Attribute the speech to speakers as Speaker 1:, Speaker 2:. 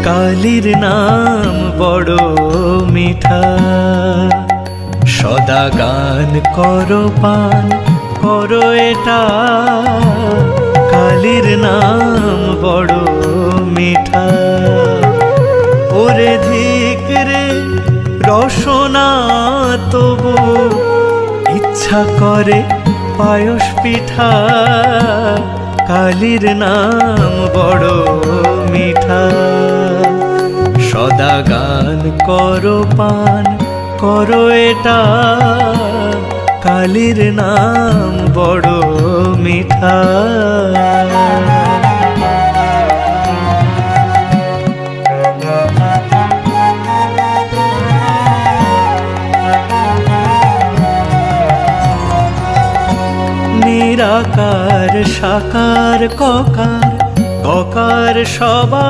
Speaker 1: কালীর নাম বড় মিঠা, সদা গান করো পান করো এটা। কালীর নাম বড় মিঠা, ওরে ধিক রে রসনা তবু ইচ্ছা করে পায়স পিঠা। কালীর নাম বড় মিঠা, সদা গান করো পান করো এটা। কালীর নাম বড় মিঠা। নিরাকার সাকার ককার ককার সবা